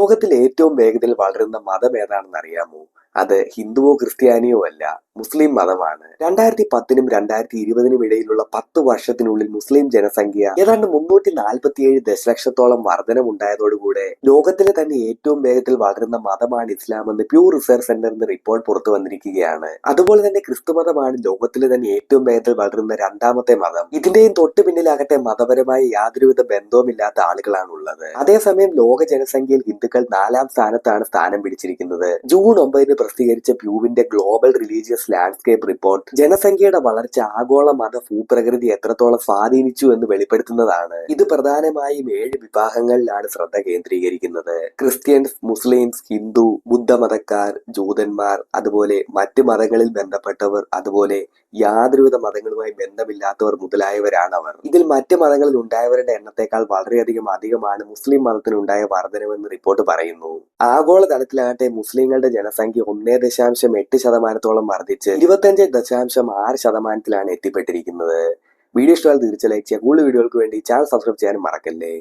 ലോകത്തിൽ ഏറ്റവും വേഗത്തിൽ വളരുന്ന മതം ഏതാണെന്ന് അറിയാമോ? അത് ഹിന്ദുവോ ക്രിസ്ത്യാനിയോ അല്ല, മുസ്ലിം മതമാണ്. 2010-നും 2020-നും ഇടയിലുള്ള 10 വർഷത്തിനുള്ളിൽ മുസ്ലിം ജനസംഖ്യ ഏതാണ്ട് 347 ദശലക്ഷത്തോളം വർധനമുണ്ടായതോടുകൂടെ ലോകത്തിലെ തന്നെ ഏറ്റവും വേഗത്തിൽ വളരുന്ന മതമാണ് ഇസ്ലാം എന്ന് പ്യൂ റിസർച്ച് സെന്ററിന്റെ റിപ്പോർട്ട് പുറത്തു വന്നിരിക്കുകയാണ്. അതുപോലെ തന്നെ ക്രിസ്തുമതമാണ് ലോകത്തിലെ തന്നെ ഏറ്റവും വേഗത്തിൽ വളരുന്ന രണ്ടാമത്തെ മതം. ഇതിന്റെയും തൊട്ടു പിന്നിലാകട്ടെ മതപരമായ യാതൊരുവിധ ബന്ധവുമില്ലാത്ത ആളുകളാണുള്ളത്. അതേസമയം ലോക ജനസംഖ്യയിൽ ഹിന്ദുക്കൾ 4-ാം സ്ഥാനത്താണ് സ്ഥാനം പിടിച്ചിരിക്കുന്നത്. ജൂൺ 9-ന് പ്രസിദ്ധീകരിച്ച പ്യൂവിന്റെ ഗ്ലോബൽ റിലീജിയസ് ലാൻഡ്സ്കേപ്പ് റിപ്പോർട്ട് ജനസംഖ്യയുടെ വളർച്ച ആഗോള മത ഭൂപ്രകൃതി എത്രത്തോളം സ്വാധീനിച്ചു എന്ന് വെളിപ്പെടുത്തുന്നതാണ്. ഇത് പ്രധാനമായും 7 വിഭാഗങ്ങളിലാണ് ശ്രദ്ധ കേന്ദ്രീകരിക്കുന്നത്. ക്രിസ്ത്യൻസ്, മുസ്ലിംസ്, ഹിന്ദു, ബുദ്ധമതക്കാർ, ജൂതന്മാർ, അതുപോലെ മറ്റ് മതങ്ങളിൽ ബന്ധപ്പെട്ടവർ, അതുപോലെ യാതൊരുവിധ മതങ്ങളുമായി ബന്ധമില്ലാത്തവർ മുതലായവരാണ് അവർ. ഇതിൽ മറ്റ് മതങ്ങളിൽ ഉണ്ടായവരുടെ എണ്ണത്തെക്കാൾ വളരെയധികം അധികമാണ് മുസ്ലിം മതത്തിനുണ്ടായ വർധനവെന്ന് റിപ്പോർട്ട് പറയുന്നു. ആഗോള തലത്തിലാകട്ടെ മുസ്ലിങ്ങളുടെ ജനസംഖ്യ 1.8% വർദ്ധിച്ച് 25.6% എത്തിപ്പെട്ടിരിക്കുന്നത്. വീഡിയോ ഇഷ്ടമായാൽ തീർച്ചയായും ലൈക്ക് ചെയ്യുക. കൂടുതൽ വീഡിയോകൾക്ക് വേണ്ടി ചാനൽ സബ്സ്ക്രൈബ് ചെയ്യാനും മറക്കല്ലേ.